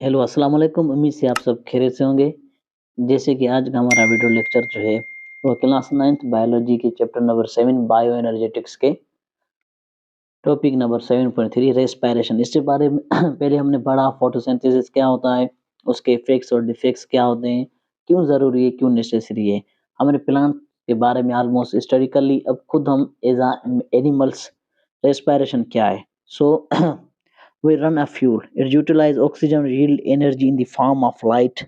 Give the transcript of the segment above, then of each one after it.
Hello, अस्सलाम वालेकुम। उम्मीद से आप सब खैरियत से होंगे। जैसे कि आज का हमारा वीडियो लेक्चर जो है, वो क्लास 9th बायोलॉजी के चैप्टर नंबर 7 बायो एनर्जेटिक्स के टॉपिक नंबर 7.3 रेस्पिरेशन। इसके बारे में पहले हमने पढ़ा फोटोसिंथेसिस क्या होता है, उसके इफेक्ट्स और डिफेक्ट्स क्या होते हैं, क्यों ज़रूरी है, क्यों नेसेसरी है। हमने प्लांट के बारे में ऑलमोस्ट स्टडी कर ली। अब खुद हम एज अ एनिमल्स रेस्पिरेशन क्या है। सो we run a fuel. It utilize oxygen yield energy in the form of light,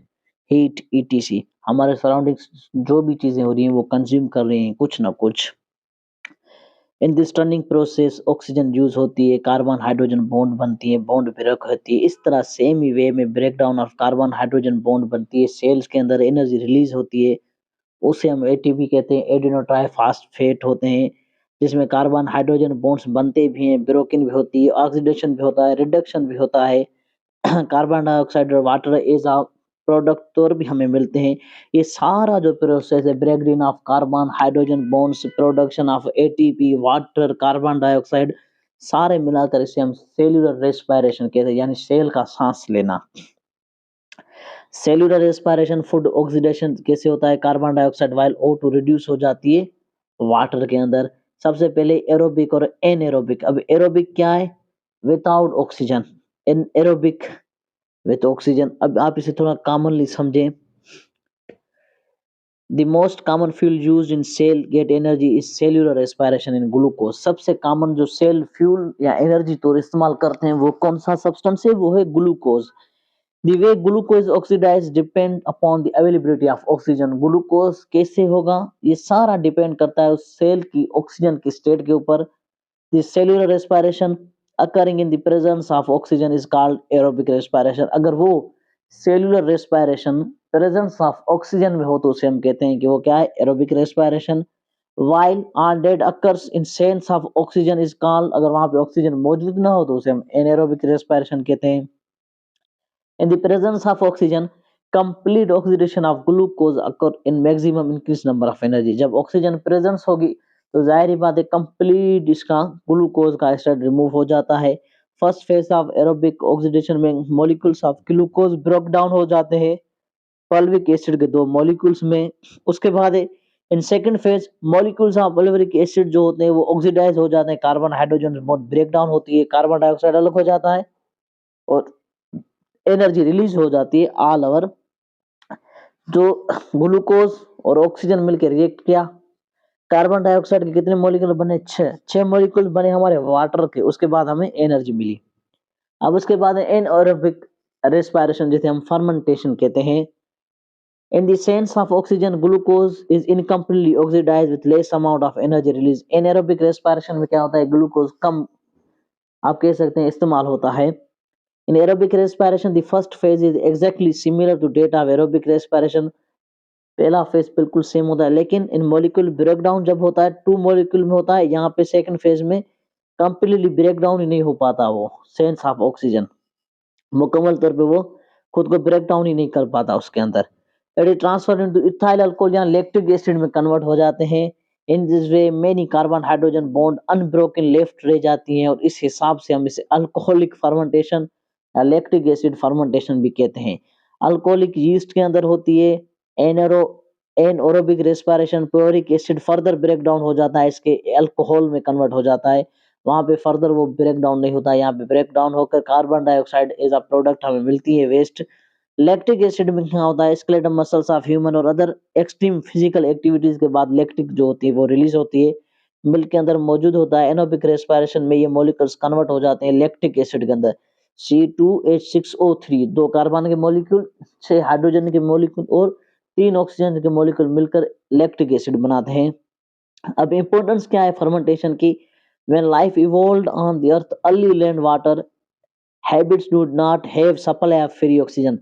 heat, etc. हमारे सराउंडिंग्स जो भी चीजें हो रही हैं वो कंज्यूम कर रही हैं कुछ ना कुछ। In this turning process oxygen use होती है, कार्बन हाइड्रोजन बॉन्ड बनती है, बॉन्ड ब्रेक होती है। इस तरह सेम ही वे में break down of carbon hydrogen bond बनती है, सेल्स के अंदर एनर्जी रिलीज होती है। उसे हम एटीपी कहते हैं। एडिनो ट्राइफॉस्फेट होते हैं जिसमें कार्बन हाइड्रोजन बॉन्ड्स बनते भी हैं, ब्रोकन भी होती है, ऑक्सीडेशन भी होता है, रिडक्शन भी होता है। कार्बन डाइऑक्साइड और वाटर एज अ प्रोडक्ट तौर भी हमें मिलते हैं। ये सारा जो प्रोसेस है, breakdown of carbon hydrogen bonds, production of ATP, water, carbon dioxide, सारे मिलाकर इसे हम सेल्यूलर रेस्पिरेशन कहते हैं, यानी सेल का सांस लेना। सेल्यूलर रेस्पिरेशन फूड ऑक्सीडेशन कैसे होता है, carbon dioxide while O2 reduce हो जाती है वाटर के अंदर। सबसे पहले एरोबिक और एनएरोबिक। अब एरोबिक क्या है? Without oxygen. In aerobic with oxygen. अब आप इसे थोड़ा कॉमनली समझें। The most common fuel used in cell get energy is cellular respiration in glucose. सबसे कॉमन जो सेल फ्यूल या एनर्जी तौर इस्तेमाल करते हैं वो कौन सा सब्सटेंस है? वो है glucose. The way glucose is oxidized depend upon the availability of oxygen. Glucose कैसे होगा? ये सारा डिपेंड करता है उस सेल की ऑक्सीजन की स्टेट के ऊपर। The cellular respiration occurring in the presence of oxygen is called aerobic respiration. अगर वो cellular respiration presence of oxygen में हो तो उसे हम कहते हैं कि वो क्या है? Aerobic respiration. while all dead occurs in sense of oxygen is called, अगर वहां पे ऑक्सीजन मौजूद ना हो तो उसे हम एनारोबिक रेस्पिरेशन कहते हैं। In the presence of oxygen, complete oxidation of glucose occur in maximum increased number of energy. जब ऑक्सीजन प्रेजेंस होगी तो जाहिर बात है कंप्लीट इसका ग्लूकोज का स्टेट रिमूव हो जाता है। First phase of aerobic oxidation में molecules of glucose break down हो जाते हैं पल्विक एसिड के दो मॉलिक्यूल्स में। उसके बाद in second phase molecules of pyruvic acid जो होते हैं वो ऑक्सीडाइज हो जाते हैं, carbon hydrogen bond break down होती है, कार्बन डाइऑक्साइड अलग हो जाता है और एनर्जी रिलीज हो जाती है ऑल ओवर। जो ग्लूकोज और ऑक्सीजन मिलकर रिएक्ट किया, कार्बन डाइऑक्साइड के कितने मॉलिक्यूल बने? छह मॉलिक्यूल बने हमारे वाटर के। उसके बाद हमें एनर्जी मिली। अब उसके बाद एनएरोबिक रेस्पिरेशन जिसे हम फर्मेंटेशन कहते हैं। In the sense of oxygen glucose is incompletely oxidised with less amount of energy release. Anaerobic respiration में क्या होता है? ग्लूकोज कम, आप कह सकते हैं, इस्तेमाल होता है। In aerobic respiration, the first phase is exactly similar to that of aerobic respiration. पहला फेज बिल्कुल सेम होता है, लेकिन इन मॉलिक्यूल ब्रेकडाउन जब होता है टू मॉलिक्यूल में होता है। यहाँ पे सेकंड फेज में कंप्लीटली ब्रेकडाउन ही नहीं हो पाता, वो सेंस ऑफ ऑक्सीजन मुकम्मल तौर पे वो खुद को ब्रेक डाउन ही नहीं कर पाता उसके अंदर। It transfer into ethyl alcohol या लैक्टिक एसिड में कन्वर्ट हो जाते हैं। In this way many carbon hydrogen bond unbroken left रह जाती हैं और इस हिसाब से हम इसे अल्कोहलिक फर्मेंटेशन या लैक्टिक एसिड फर्मेंटेशन भी कहते हैं। अल्कोहलिक यीस्ट के अंदर होती है। Anaero anaerobic respiration pyruvic acid further break down हो जाता है, इसके अल्कोहल में कन्वर्ट हो जाता है। वहां पे फर्दर वो ब्रेक डाउन नहीं होता, यहाँ पे ब्रेक डाउन होकर carbon dioxide as a product हमें मिलती है, वेस्ट। लैक्टिक एसिड में क्या होता है? स्केलेटल मसल्स ऑफ ह्यूमन और अदर एक्सट्रीम फिजिकल एक्टिविटीज के बाद लैक्टिक जो होती है वो रिलीज होती है, मिल्क के अंदर मौजूद होता है। एनोबिक रेस्पिरेशन में ये मॉलिक्यूल्स कन्वर्ट हो जाते हैं लैक्टिक एसिड के अंदर। C2H6O3 दो कार्बन के मॉलिक्यूल, 6 हाइड्रोजन के मॉलिक्यूल और 3 ऑक्सीजन के मॉलिक्यूल मिलकर लैक्टिक एसिड बनाते हैं। अब इंपॉर्टेंस क्या है फर्मेंटेशन की? When life evolved on the earth, early land water habits do not have supply of free oxygen.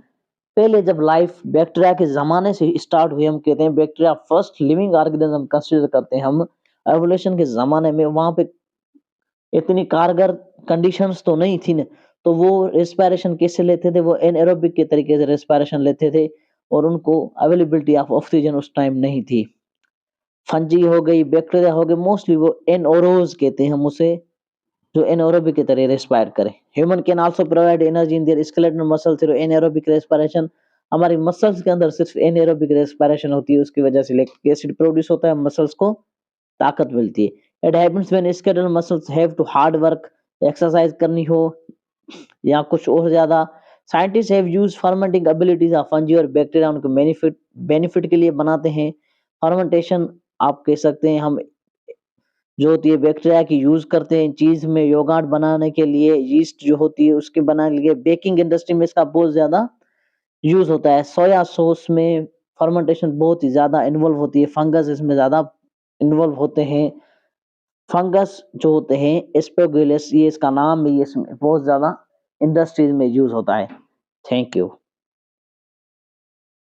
पहले जब लाइफ बैक्टीरिया के जमाने से स्टार्ट हुई, हम कहते हैं bacteria first living organism consider करते हैं हम एवोल्यूशन के जमाने में। वहां पे इतनी कारगर कंडीशंस तो नहीं थी ना, तो वो रेस्पिरेशन कैसे लेते थे? वो एनएरोबिक के तरीके से रेस्पिरेशन लेते थे और उनको अवेलेबिलिटी ऑफ ऑक्सीजन उस टाइम नहीं थी। फंजी हो गई, बैक्टीरिया हो गए, मोस्टली वो एनओरोज कहते हैं हम उसे। जो एनारोबिक की तरह रेस्पायर करे। Human can also provide energy in their skeletal muscle through anaerobic respiration. हमारी मसल्स के अंदर सिर्फ एनारोबिक रेस्पिरेशन होती है, उसकी वजह से लैक्टिक एसिड प्रोड्यूस होता है, मसल्स को ताकत मिलती है। It happens when skeletal muscles have to hard work, exercise करनी हो या कुछ और ज्यादा। Scientist have use fermenting abilities of fungi और बैक्टीरिया, उनको बेनिफिट बेनिफिट के लिए बनाते हैं। फर्मेंटेशन आप कह सकते हैं, हम जो होती है बैक्टीरिया की यूज करते हैं चीज में योगार्ट बनाने के लिए, यीस्ट जो होती है उसके बनाने के लिए। बेकिंग इंडस्ट्री में इसका बहुत ज्यादा यूज होता है। सोया सॉस में फर्मेंटेशन बहुत ही ज्यादा इन्वॉल्व होती है, फंगस इसमें ज्यादा इन्वॉल्व होते हैं। फंगस जो होते हैं एस्पेगुलस, ये इसका नाम है, ये इसमें बहुत ज्यादा इंडस्ट्रीज में यूज होता है। Thank you.